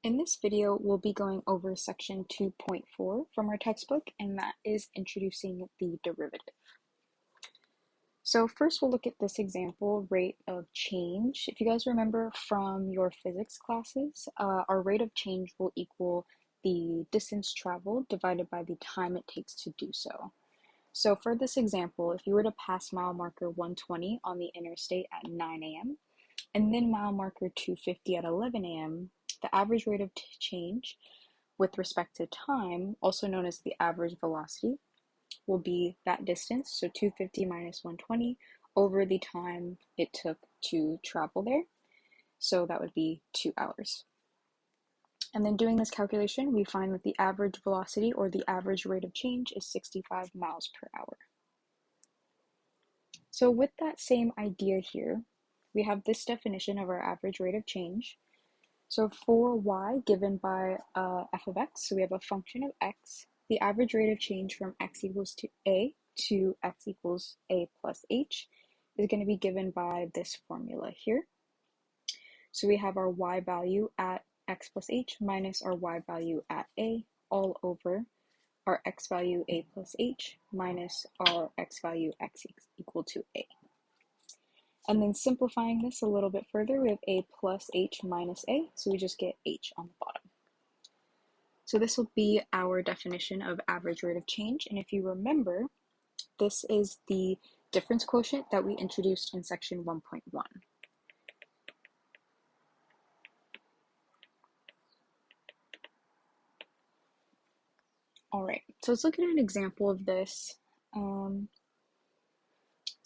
In this video, we'll be going over section 2.4 from our textbook, and that is introducing the derivative. So first we'll look at this example, rate of change. If you guys remember from your physics classes, our rate of change will equal the distance traveled divided by the time it takes to do so. So for this example, if you were to pass mile marker 120 on the interstate at 9 a.m., and then mile marker 250 at 11 a.m., the average rate of change with respect to time, also known as the average velocity, will be that distance, so 250 minus 120 over the time it took to travel there. So that would be 2 hours. And then doing this calculation, we find that the average velocity or the average rate of change is 65 miles per hour. So with that same idea here, we have this definition of our average rate of change. So for y given by f of x, so we have a function of x, the average rate of change from x equals to a to x equals a plus h is going to be given by this formula here. So we have our y value at x plus h minus our y value at a all over our x value a plus h minus our x value x equal to a. And then simplifying this a little bit further, we have a plus h minus a, so we just get h on the bottom. So this will be our definition of average rate of change, and if you remember, this is the difference quotient that we introduced in section 1.1. Alright, so let's look at an example of this.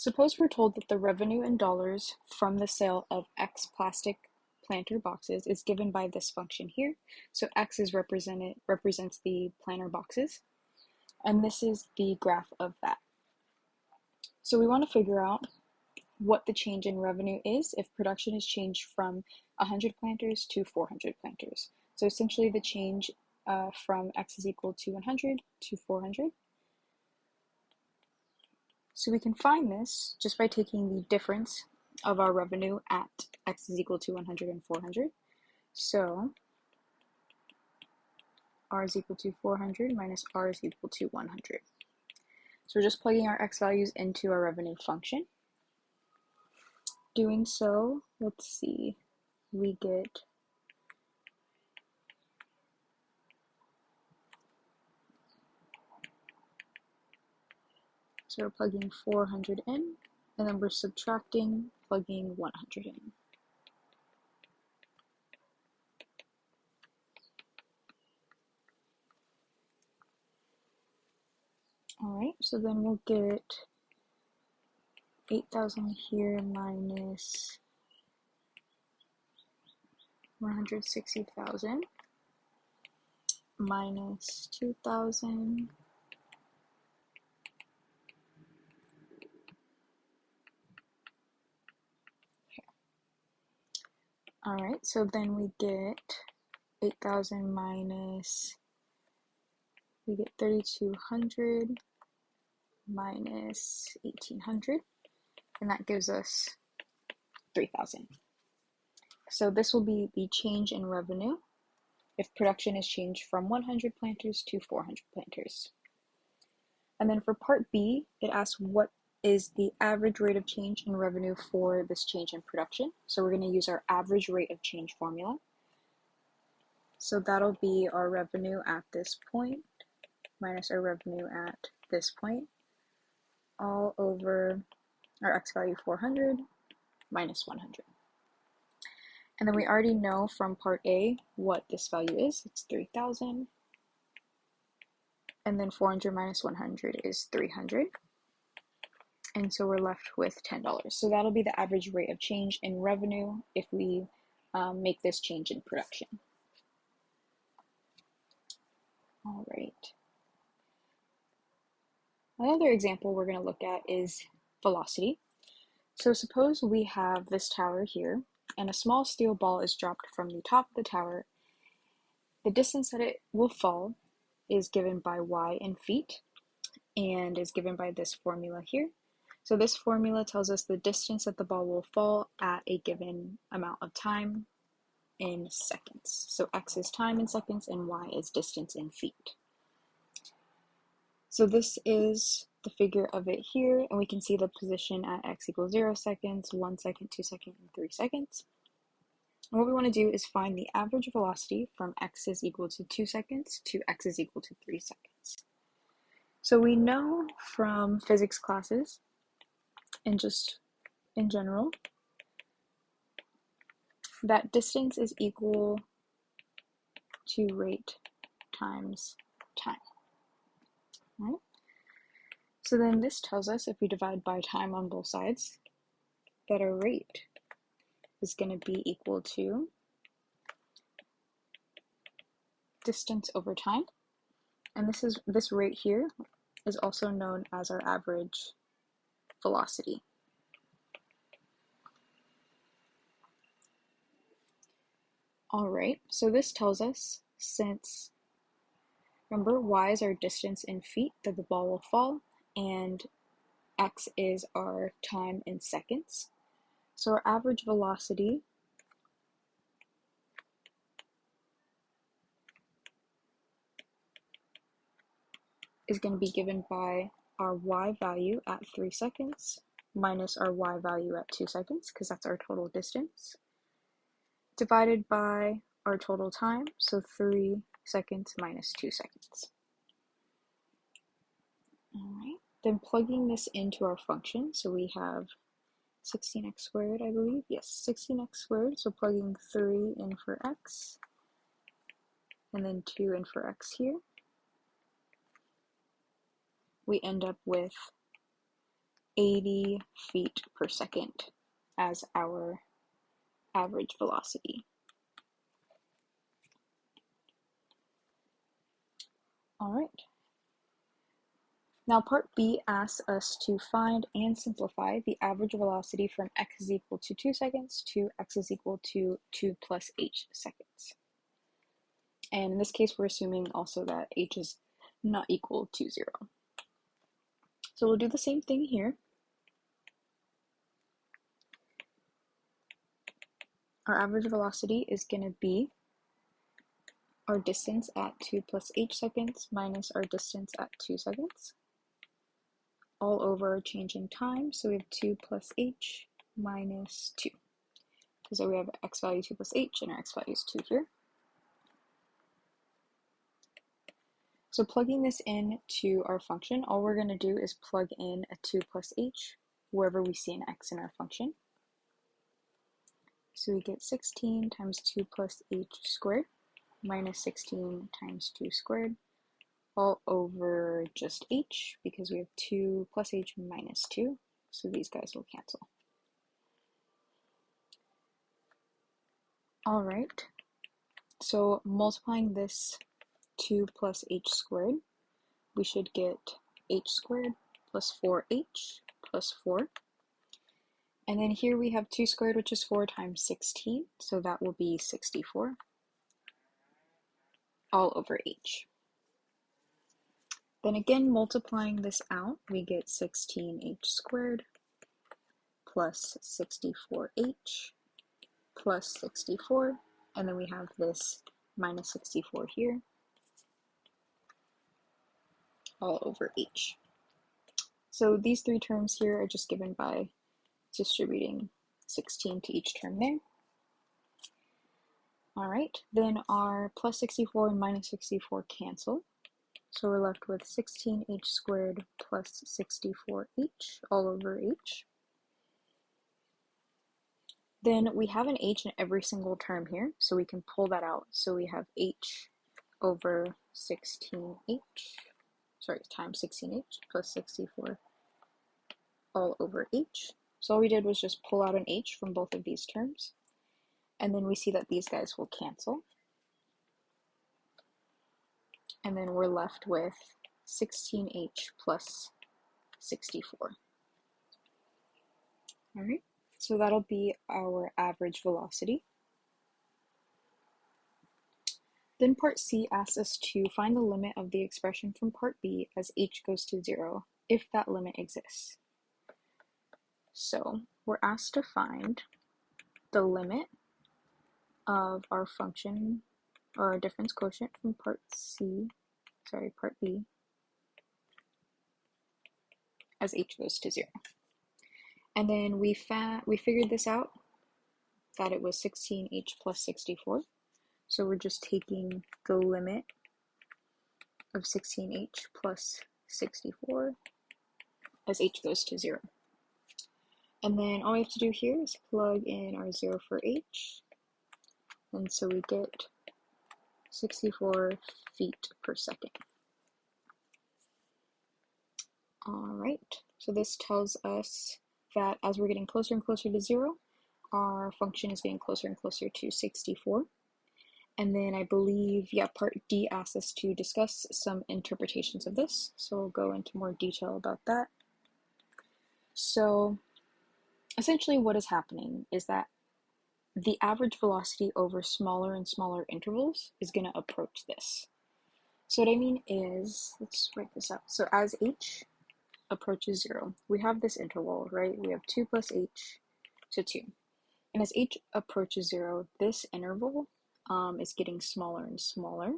Suppose we're told that the revenue in dollars from the sale of X plastic planter boxes is given by this function here. So X is represents the planter boxes, and this is the graph of that. So we want to figure out what the change in revenue is if production is changed from 100 planters to 400 planters. So essentially the change from X is equal to 100 to 400. So we can find this just by taking the difference of our revenue at x is equal to 100 and 400. So r is equal to 400 minus r is equal to 100. So we're just plugging our x values into our revenue function. Doing so, let's see, we get So we're plugging 400 in, and then we're subtracting, plugging 100 in. Alright, so then we'll get 8,000 here minus 160,000 minus 2,000 Alright, so then we get 8,000 minus, we get 3,200 minus 1,800, and that gives us 3,000. So this will be the change in revenue if production is changed from 100 planters to 400 planters. And then for part B, it asks what is the average rate of change in revenue for this change in production. So we're going to use our average rate of change formula. So that'll be our revenue at this point minus our revenue at this point, all over our x value 400 minus 100. And then we already know from part A what this value is. It's 3,000. And then 400 minus 100 is 300. And so we're left with $10. So that'll be the average rate of change in revenue if we make this change in production. All right. Another example we're going to look at is velocity. So suppose we have this tower here, and a small steel ball is dropped from the top of the tower. The distance that it will fall is given by y in feet, and is given by this formula here. So this formula tells us the distance that the ball will fall at a given amount of time. in seconds. So x is time in seconds and y is distance in feet. So this is the figure of it here, and we can see the position at x equals 0 seconds, 1 second, 2 seconds, and 3 seconds. And what we want to do is find the average velocity from x is equal to 2 seconds to x is equal to 3 seconds. So we know from physics classes, and just in general, that distance is equal to rate times time. Right? So then this tells us, if we divide by time on both sides, that our rate is going to be equal to distance over time. And this rate here is also known as our average velocity. All right, so this tells us, since, remember, y is our distance in feet that the ball will fall, and x is our time in seconds. So our average velocity is going to be given by our y value at 3 seconds minus our y value at 2 seconds, because that's our total distance, divided by our total time, so 3 seconds minus 2 seconds. All right, then plugging this into our function, so we have 16x squared, I believe. Yes, 16x squared, so plugging 3 in for x, and then 2 in for x here. We end up with 80 feet per second as our average velocity. All right. Now part B asks us to find and simplify the average velocity from x is equal to 2 seconds to x is equal to 2 plus h seconds. And in this case, we're assuming also that h is not equal to 0. So we'll do the same thing here. Our average velocity is going to be our distance at 2 plus h seconds minus our distance at 2 seconds, all over our change in time. So we have 2 plus h minus 2. So we have x value 2 plus h, and our x value is 2 here. So plugging this in to our function, all we're going to do is plug in a 2 plus h wherever we see an x in our function. So we get 16 times 2 plus h squared minus 16 times 2 squared, all over just h, because we have 2 plus h minus 2, so these guys will cancel. All right, so multiplying this 2 plus h squared, we should get h squared plus 4h plus 4. And then here we have 2 squared, which is 4 times 16, so that will be 64, all over h. Then again, multiplying this out, we get 16h squared plus 64h plus 64, and then we have this minus 64 here, all over h. So these three terms here are just given by distributing 16 to each term there. All right, then our plus 64 and minus 64 cancel. So we're left with 16h squared plus 64h all over h. Then we have an h in every single term here, so we can pull that out. So we have h over 16h, sorry, times 16h plus 64 all over h. So all we did was just pull out an h from both of these terms. And then we see that these guys will cancel. And then we're left with 16h plus 64. All right, so that'll be our average velocity. Then part C asks us to find the limit of the expression from part B as h goes to 0, if that limit exists. So we're asked to find the limit of our function, or our difference quotient from part B, as h goes to 0. And then we figured this out, that it was 16h plus 64. So we're just taking the limit of 16h plus 64 as h goes to 0. And then all we have to do here is plug in our 0 for h, and so we get 64 feet per second. All right, so this tells us that as we're getting closer and closer to 0, our function is getting closer and closer to 64. And then I believe, part D asks us to discuss some interpretations of this, so we'll go into more detail about that. So essentially what is happening is that the average velocity over smaller and smaller intervals is going to approach this. So what I mean is, let's write this out. So as h approaches 0, we have this interval, right? We have 2 plus h to 2. And as h approaches 0, this interval is getting smaller and smaller.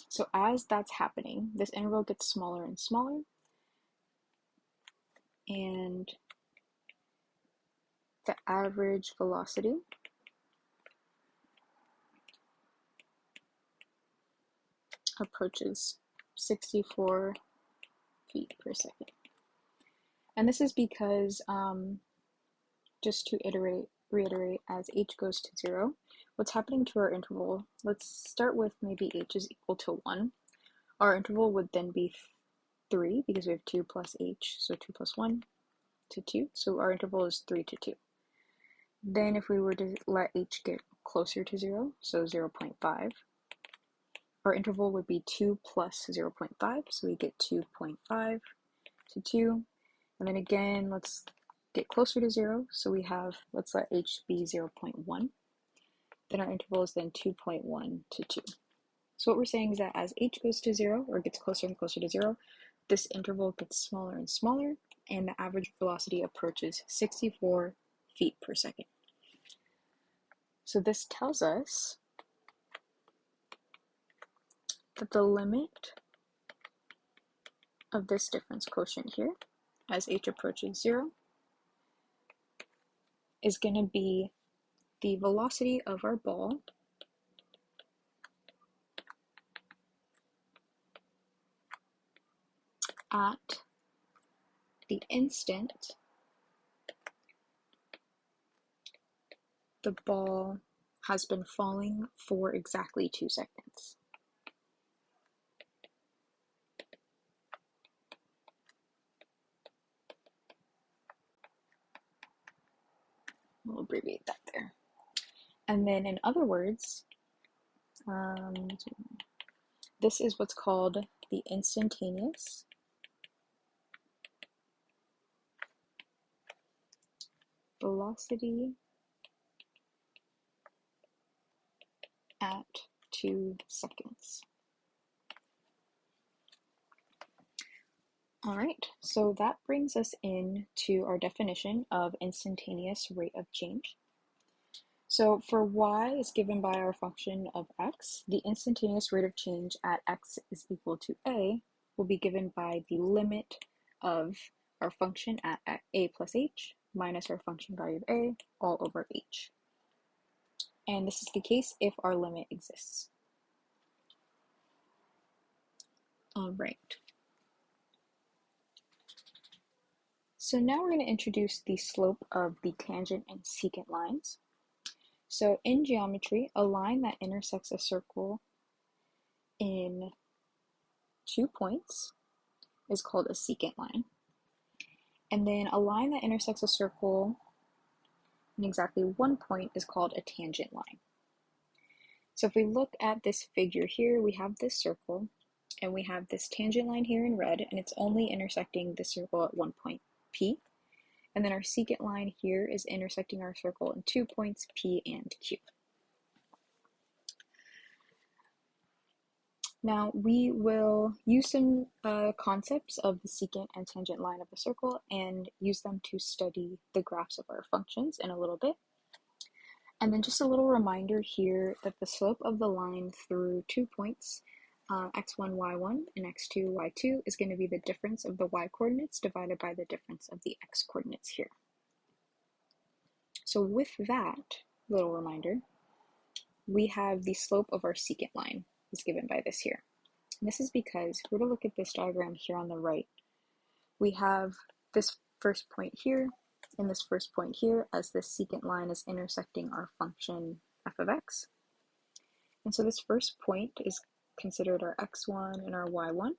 So as that's happening, this interval gets smaller and smaller, and the average velocity approaches 64 feet per second. And this is because, just to reiterate, as h goes to 0, what's happening to our interval, let's start with maybe h is equal to 1. Our interval would then be 3, because we have 2 plus h, so 2 plus 1 to 2, so our interval is 3 to 2. Then if we were to let h get closer to 0, so 0.5, our interval would be 2 plus 0.5, so we get 2.5 to 2. And then again, let's get closer to 0, so we have, let's let h be 0.1. Then our interval is then 2.1 to 2. So what we're saying is that as h goes to 0, or gets closer and closer to 0, this interval gets smaller and smaller, and the average velocity approaches 64 feet per second. So this tells us that the limit of this difference quotient here, as h approaches 0, is going to be the velocity of our ball at the instant the ball has been falling for exactly 2 seconds. We'll abbreviate that there. And then in other words, this is what's called the instantaneous velocity at 2 seconds. All right, so that brings us into our definition of instantaneous rate of change. So for y is given by our function of x, the instantaneous rate of change at x is equal to a will be given by the limit of our function at a plus h minus our function value of a all over h. And this is the case if our limit exists. All right. So now we're going to introduce the slope of the tangent and secant lines. So in geometry, a line that intersects a circle in 2 points is called a secant line. And then a line that intersects a circle in exactly 1 point is called a tangent line. So if we look at this figure here, we have this circle, and we have this tangent line here in red, and it's only intersecting the circle at 1 point, P. And then our secant line here is intersecting our circle in 2 points, P and Q. Now we will use some concepts of the secant and tangent line of a circle and use them to study the graphs of our functions in a little bit. And then just a little reminder here that the slope of the line through 2 points, x1, y1, and x2, y2, is going to be the difference of the y coordinates divided by the difference of the x coordinates here. So with that little reminder, we have the slope of our secant line is given by this here. And this is because if we're to look at this diagram here on the right, we have this first point here and this first point here as this secant line is intersecting our function f of x. And so this first point is considered our x1 and our y1,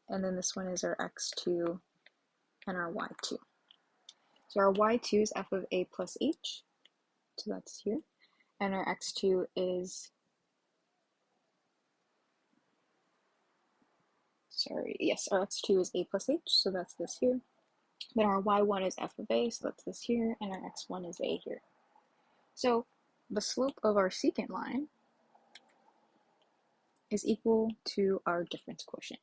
and then this one is our x2 and our y2. So our y2 is f of a plus h, so that's here, and our x2 is, our x2 is a plus h, so that's this here. Then our y1 is f of a, so that's this here, and our x1 is a here. So the slope of our secant line is equal to our difference quotient.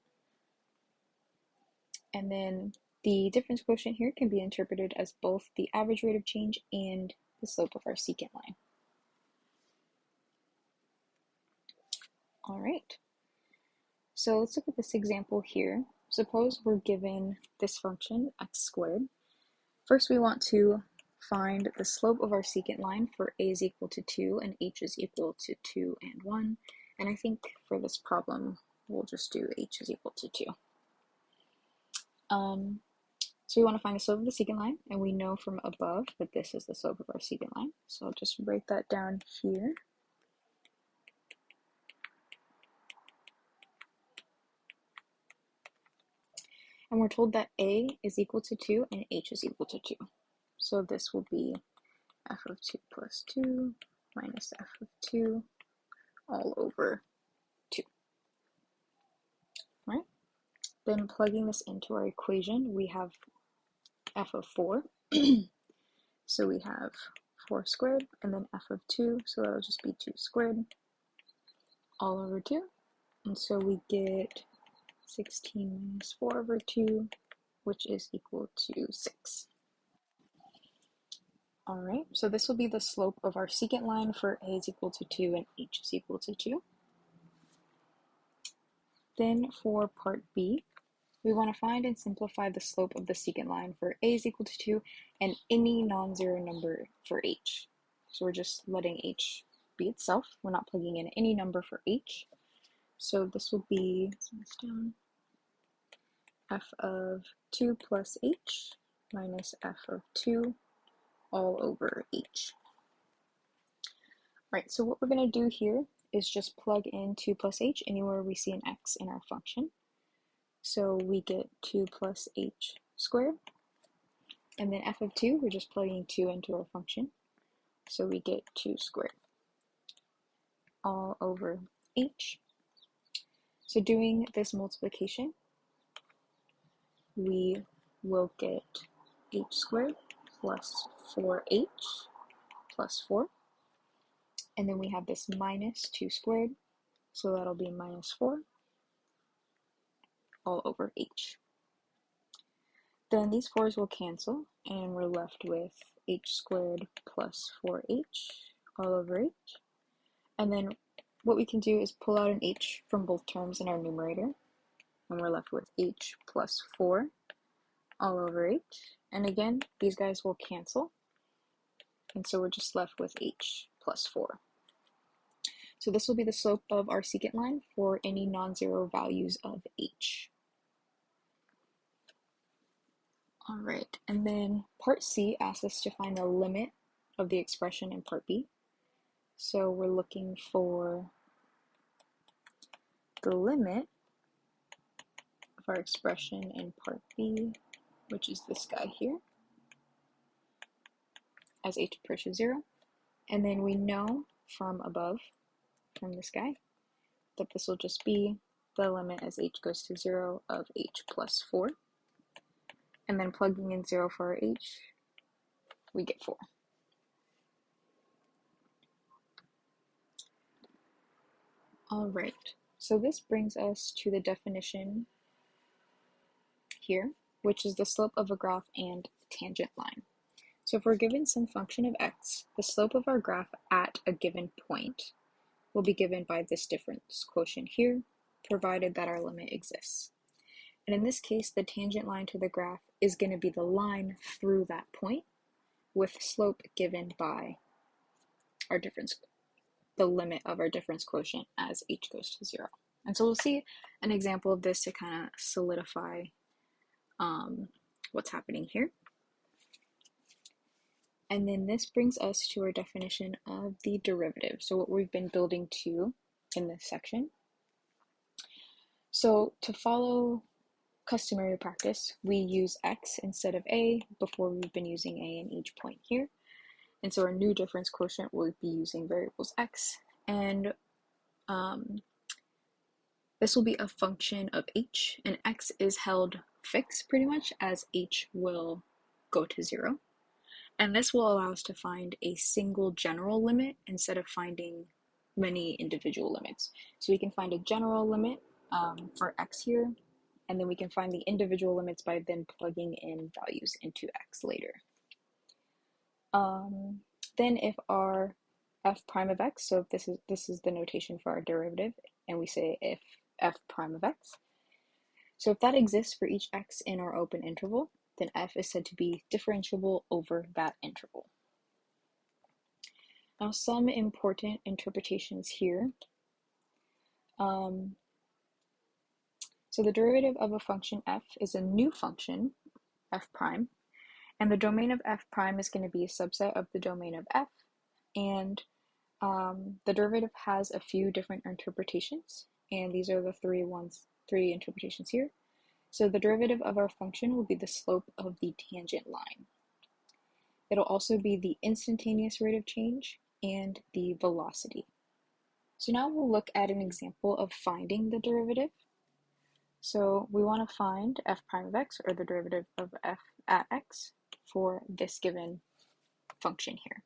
And then the difference quotient here can be interpreted as both the average rate of change and the slope of our secant line. All right, so let's look at this example here. Suppose we're given this function, x squared. First, we want to find the slope of our secant line for a is equal to 2 and h is equal to 2 and 1. And I think for this problem, we'll just do h is equal to 2. So we want to find the slope of the secant line, and we know from above that this is the slope of our secant line. So I'll just write that down here. And we're told that a is equal to 2 and h is equal to 2. So this will be f of 2 plus 2 minus f of 2 all over 2. Right? Then plugging this into our equation, we have f of 4. So we have 4 squared, and then f of 2, so that'll just be 2 squared all over 2. And so we get 16 minus 4 over 2, which is equal to 6. All right, so this will be the slope of our secant line for a is equal to 2 and h is equal to 2. Then for part B, we want to find and simplify the slope of the secant line for a is equal to 2 and any non-zero number for h. So we're just letting h be itself. We're not plugging in any number for h. So this will be f of 2 plus h minus f of 2 all over h. All right, so what we're going to do here is just plug in 2 plus h anywhere we see an x in our function. So we get 2 plus h squared, and then f of 2, we're just plugging 2 into our function. So we get 2 squared all over h. So doing this multiplication, we will get h squared plus 4h plus 4. And then we have this minus 2 squared, so that'll be minus 4 all over h. Then these 4's will cancel, and we're left with h squared plus 4h all over h. And then what we can do is pull out an h from both terms in our numerator, and we're left with h plus 4 all over h. And again, these guys will cancel, and so we're just left with h plus 4. So this will be the slope of our secant line for any non-zero values of h. All right, and then part C asks us to find the limit of the expression in part B. So we're looking for the limit of our expression in part B, which is this guy here, as h approaches 0. And then we know from above, from this guy, that this will just be the limit as h goes to 0 of h plus 4. And then plugging in 0 for our h, we get 4. All right, So this brings us to the definition here, which is the slope of a graph and tangent line. So if we're given some function of x, the slope of our graph at a given point will be given by this difference quotient here, provided that our limit exists. And in this case, the tangent line to the graph is going to be the line through that point, with slope given by our difference, the limit of our difference quotient as h goes to 0. And so we'll see an example of this to kind of solidify what's happening here. And then this brings us to our definition of the derivative. So what we've been building to in this section. So to follow customary practice, we use x instead of a. Before we've been using a in each point here. And so our new difference quotient will be using variables x, and this will be a function of h, and x is held fixed pretty much as h will go to 0. And this will allow us to find a single general limit instead of finding many individual limits. So we can find a general limit for x here, and then we can find the individual limits by then plugging in values into x later. Then if our f prime of x, so if this is the notation for our derivative, and we say if f prime of x, so if that exists for each x in our open interval, then f is said to be differentiable over that interval. Now some important interpretations here. So the derivative of a function f is a new function, f prime, and the domain of f prime is going to be a subset of the domain of f, and the derivative has a few different interpretations, and these are the three interpretations here. So the derivative of our function will be the slope of the tangent line. It'll also be the instantaneous rate of change and the velocity. So now we'll look at an example of finding the derivative. So we want to find f prime of x, or the derivative of f at x, for this given function here.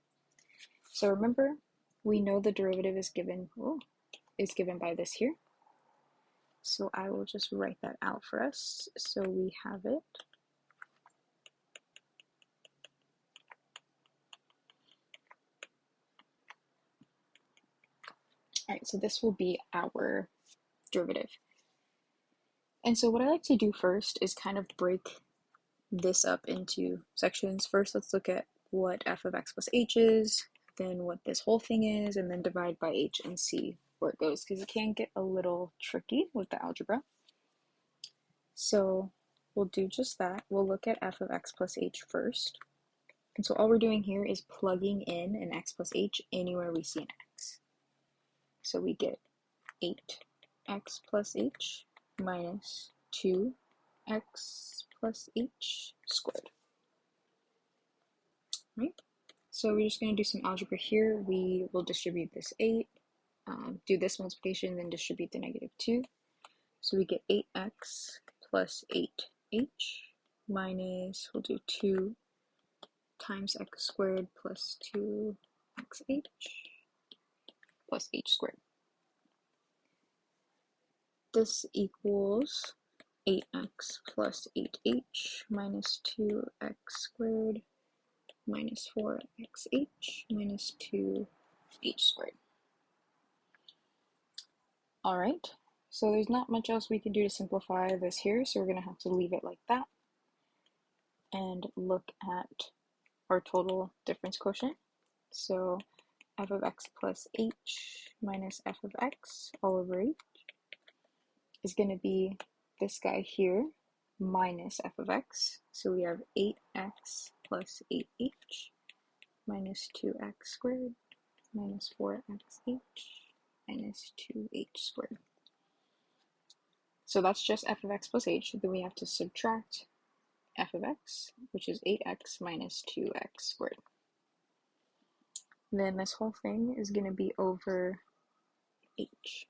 So remember, we know the derivative is given by this here. So I will just write that out for us so we have it. All right, so this will be our derivative. And so what I like to do first is kind of break this up into sections. First, let's look at what f of x plus h is, then what this whole thing is, and then divide by h and see where it goes, because it can get a little tricky with the algebra. So we'll do just that. We'll look at f of x plus h first. And so all we're doing here is plugging in an x plus h anywhere we see an x. So we get 8x plus h minus 2x plus h squared. Right? So we're just going to do some algebra here. We will distribute this 8, do this multiplication, then distribute the negative 2. So we get 8x plus 8h minus, we'll do 2 times x squared plus 2xh plus h squared. This equals 8x plus 8h minus 2x squared minus 4xh minus 2h squared. All right, so there's not much else we can do to simplify this here, so we're going to have to leave it like that and look at our total difference quotient. So f of x plus h minus f of x all over h is going to be this guy here minus f of x. So we have 8x plus 8h minus 2x squared minus 4xh minus 2h squared. So that's just f of x plus h. Then we have to subtract f of x, which is 8x minus 2x squared. Then this whole thing is going to be over h.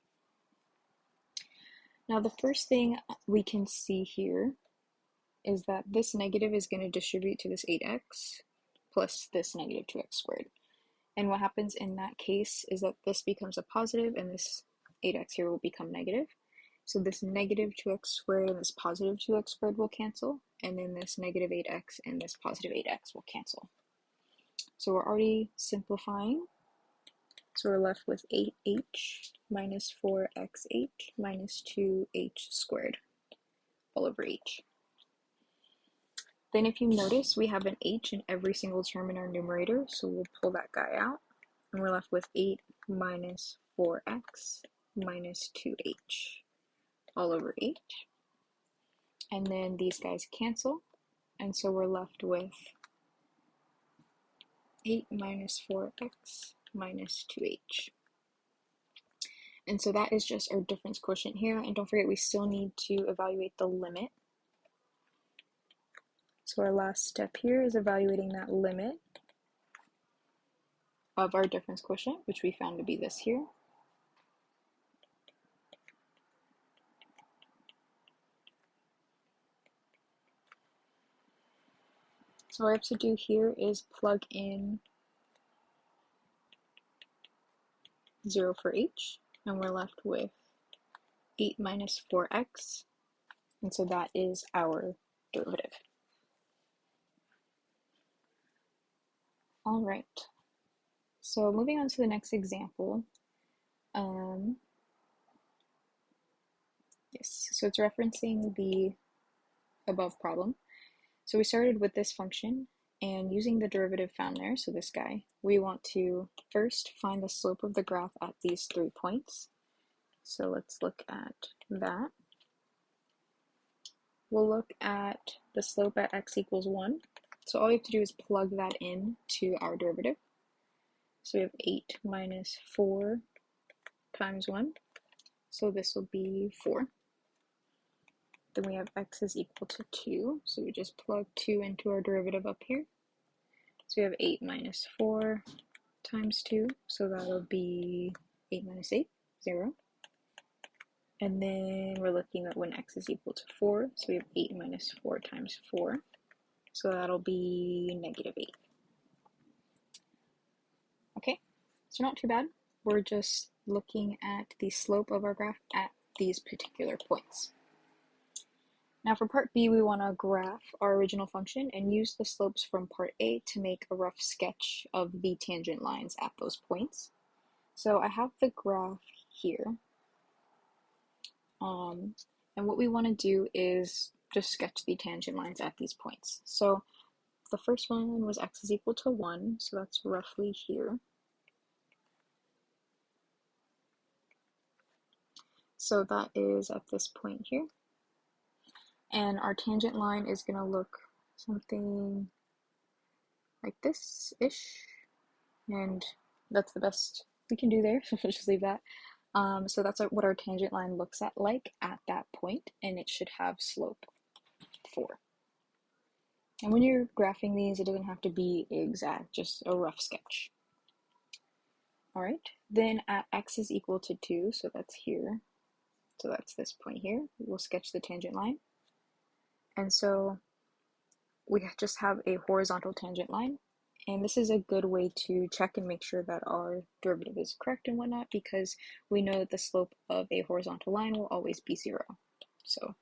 Now the first thing we can see here is that this negative is going to distribute to this 8x plus this negative 2x squared. And what happens in that case is that this becomes a positive and this 8x here will become negative. So this negative 2x squared and this positive 2x squared will cancel, and then this negative 8x and this positive 8x will cancel. So we're already simplifying. So we're left with 8h minus 4xh minus 2h squared all over h. Then if you notice, we have an h in every single term in our numerator, so we'll pull that guy out, and we're left with 8 minus 4x minus 2h all over h. And then these guys cancel, and so we're left with 8 minus 4x minus 2h. And so that is just our difference quotient here, and don't forget we still need to evaluate the limit. So our last step here is evaluating that limit of our difference quotient, which we found to be this here. So all I have to do here is plug in 0 for h, and we're left with 8 minus 4x, and so that is our derivative. All right, so moving on to the next example. Yes, so it's referencing the above problem. So we started with this function, and using the derivative found there, so this guy, we want to first find the slope of the graph at these 3 points. So let's look at that. We'll look at the slope at x equals 1. So all we have to do is plug that in to our derivative. So we have 8 minus 4 times 1. So this will be 4. Then we have x is equal to 2. So we just plug 2 into our derivative up here. So we have 8 minus 4 times 2. So that'll be 8 minus 8, 0. And then we're looking at when x is equal to 4. So we have 8 minus 4 times 4. So that'll be negative 8. Okay, so not too bad. We're just looking at the slope of our graph at these particular points. Now for part B, we want to graph our original function and use the slopes from part A to make a rough sketch of the tangent lines at those points. So I have the graph here. And what we want to do is just sketch the tangent lines at these points. So the first one was x is equal to 1, so that's roughly here. So that is at this point here. And our tangent line is going to look something like this-ish. And that's the best we can do there, so we'll just leave that. So that's what our tangent line looks like at that point, and it should have slope 4. And when you're graphing these, it doesn't have to be exact, just a rough sketch. All right, then at x is equal to 2, so that's here. So that's this point here. We'll sketch the tangent line. And so we just have a horizontal tangent line. And this is a good way to check and make sure that our derivative is correct and whatnot, because we know that the slope of a horizontal line will always be 0. So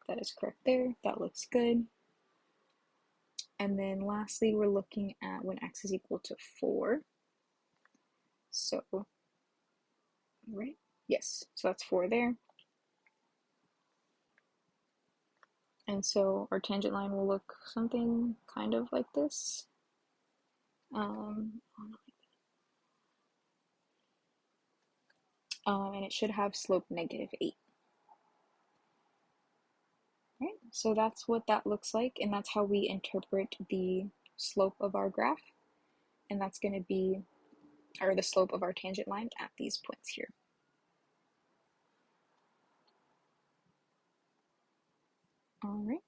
that is correct there. That looks good. And then lastly, we're looking at when x is equal to 4. So, right? Yes, so that's 4 there. And so our tangent line will look something kind of like this. And it should have slope negative 8. Right, so that's what that looks like, and that's how we interpret the slope of our graph, and that's going to be, or the slope of our tangent line at these points here. All right.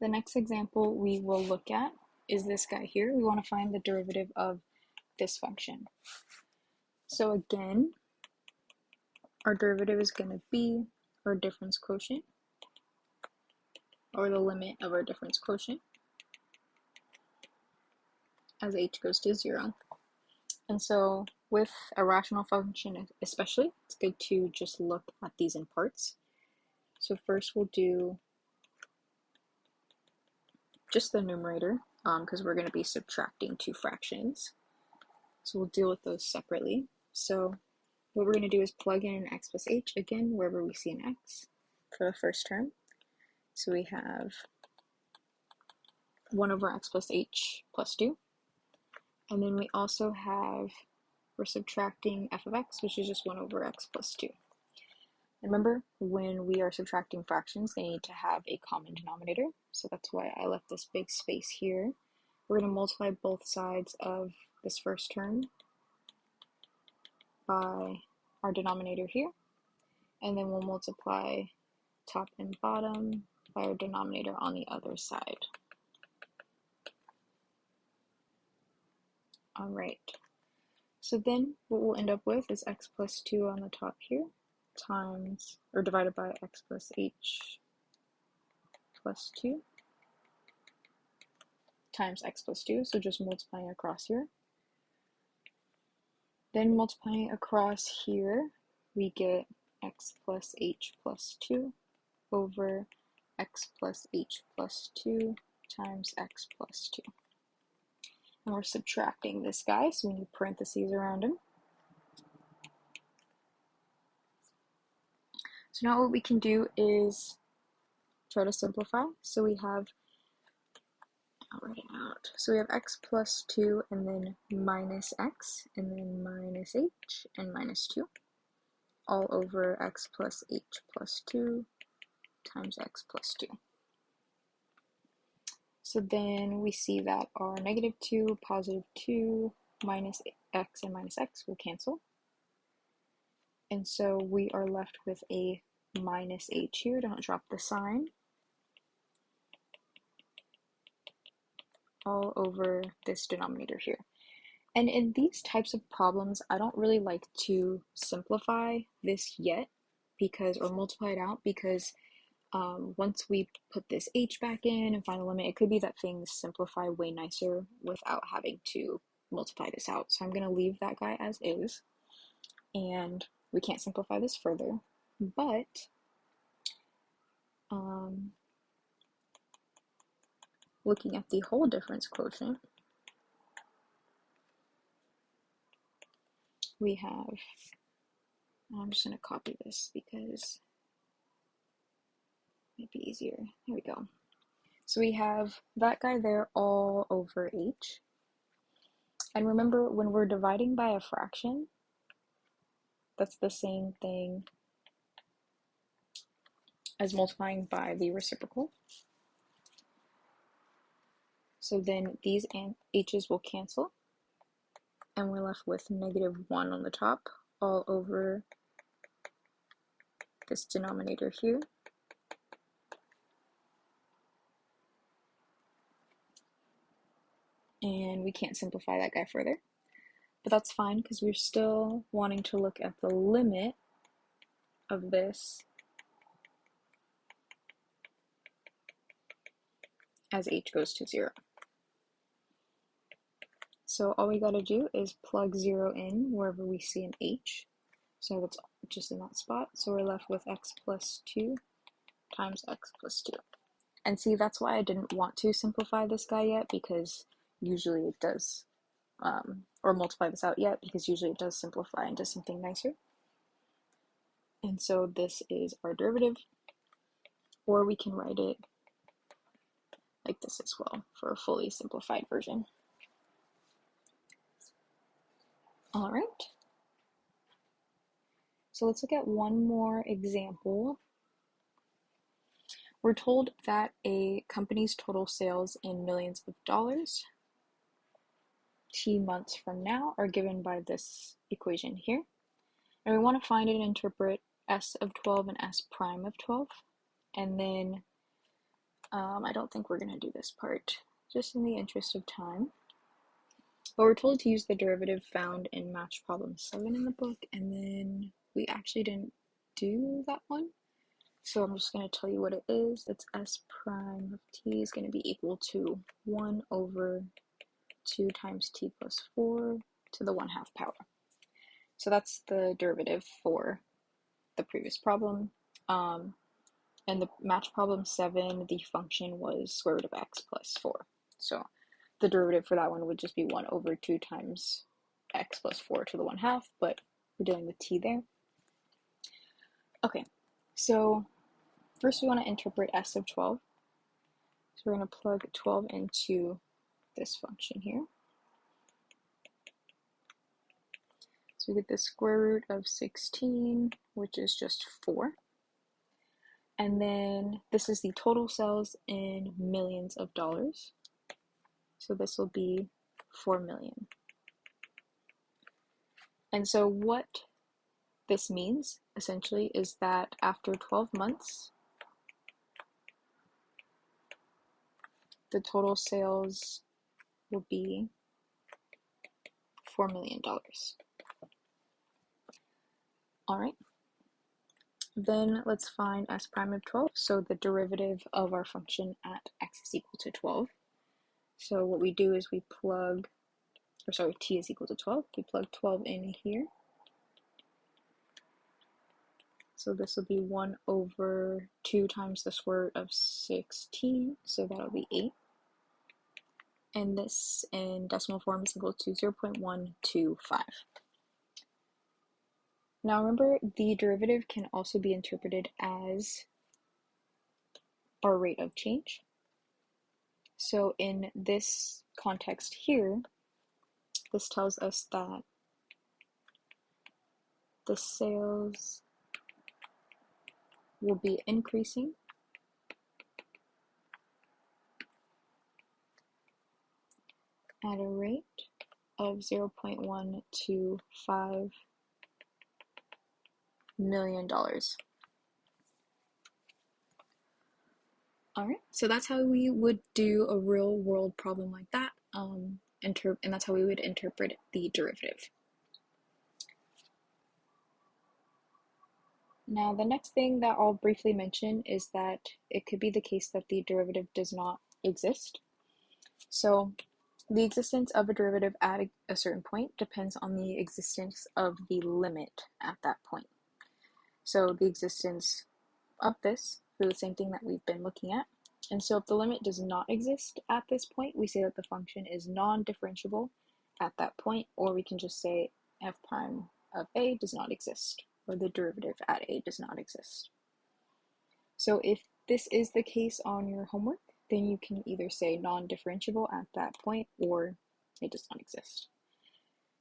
The next example we will look at is this guy here. We want to find the derivative of this function. So again, our derivative is going to be our difference quotient, or the limit of our difference quotient, as h goes to 0. And so with a rational function especially, it's good to just look at these in parts. So first we'll do just the numerator, because we're going to be subtracting two fractions. So we'll deal with those separately. So what we're going to do is plug in an x plus h, again, wherever we see an x for the first term. So we have 1 over x plus h plus 2. And then we also have, we're subtracting f of x, which is just 1 over x plus 2. And remember, when we are subtracting fractions, they need to have a common denominator. So that's why I left this big space here. We're going to multiply both sides of this first term by our denominator here. And then we'll multiply top and bottom by our denominator on the other side. All right. So then what we'll end up with is x plus 2 on the top here times, or divided by x plus h plus 2 times x plus 2, so just multiplying across here. Then multiplying across here, we get x plus h plus 2 over x plus h plus 2 times x plus 2. And we're subtracting this guy, so we need parentheses around him. So now what we can do is try to simplify. So we have, I'll write it out. So we have x plus 2 and then minus x and then minus h and minus 2 all over x plus h plus 2 times x plus 2. So then we see that our negative 2, positive 2, minus x and minus x will cancel. And so we are left with a minus h here. Don't drop the sign. All over this denominator here. And in these types of problems, I don't really like to simplify this yet, because, or multiply it out, because once we put this h back in and find the limit, it could be that things simplify way nicer without having to multiply this out. So I'm going to leave that guy as is, and we can't simplify this further, but looking at the whole difference quotient, we have, I'm just going to copy this because it might be easier. Here we go. So we have that guy there all over h. And remember, when we're dividing by a fraction, that's the same thing as multiplying by the reciprocal. So then these h's will cancel, and we're left with negative 1 on the top all over this denominator here. And we can't simplify that guy further, but that's fine because we're still wanting to look at the limit of this as h goes to 0. So all we got to do is plug 0 in wherever we see an h. So it's just in that spot. So we're left with x plus 2 times x plus 2. And see, that's why I didn't want to simplify this guy yet, because usually it does, or multiply this out yet, because usually it does simplify into something nicer. And so this is our derivative, or we can write it like this as well for a fully simplified version. All right. So let's look at one more example. We're told that a company's total sales in millions of dollars t months from now are given by this equation here. And we want to find and interpret s of 12 and s prime of 12. And then I don't think we're going to do this part, just in the interest of time. But we're told to use the derivative found in match problem 7 in the book, and then we actually didn't do that one. So I'm just going to tell you what it is. It's s prime of t is going to be equal to 1 over 2 times t plus 4 to the 1/2 power. So that's the derivative for the previous problem. And the match problem 7, the function was square root of x plus 4. So the derivative for that one would just be 1 over 2 times x plus 4 to the 1/2, but we're dealing with t there. Okay, so first we want to interpret s of 12. So we're going to plug 12 into this function here. So we get the square root of 16, which is just 4. And then this is the total sales in millions of dollars. So this will be 4 million. And so what this means essentially is that after 12 months, the total sales will be $4 million. All right. Then let's find s prime of 12. So the derivative of our function at x is equal to 12. So what we do is we plug, or sorry, t is equal to 12. We plug 12 in here. So this will be 1 over 2 times the square root of 16. So that'll be 8. And this in decimal form is equal to 0.125. Now remember, the derivative can also be interpreted as our rate of change. So in this context here, this tells us that the sales will be increasing at a rate of 0.125 million dollars. All right, so that's how we would do a real world problem like that, and that's how we would interpret the derivative. Now, the next thing that I'll briefly mention is that it could be the case that the derivative does not exist. So the existence of a derivative at a certain point depends on the existence of the limit at that point. So the existence of this for the same thing that we've been looking at. And so if the limit does not exist at this point, we say that the function is non-differentiable at that point, or we can just say f prime of a does not exist, or the derivative at a does not exist. So if this is the case on your homework, then you can either say non-differentiable at that point, or it does not exist.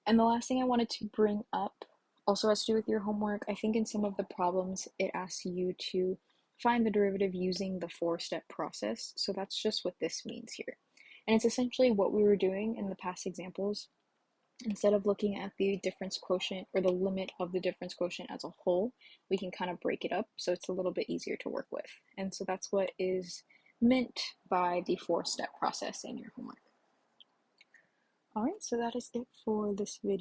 And the last thing I wanted to bring up also has to do with your homework. I think in some of the problems, it asks you to find the derivative using the 4-step process. So that's just what this means here. And it's essentially what we were doing in the past examples. Instead of looking at the difference quotient or the limit of the difference quotient as a whole, we can kind of break it up so it's a little bit easier to work with. And so that's what is meant by the 4-step process in your homework. All right, so that is it for this video.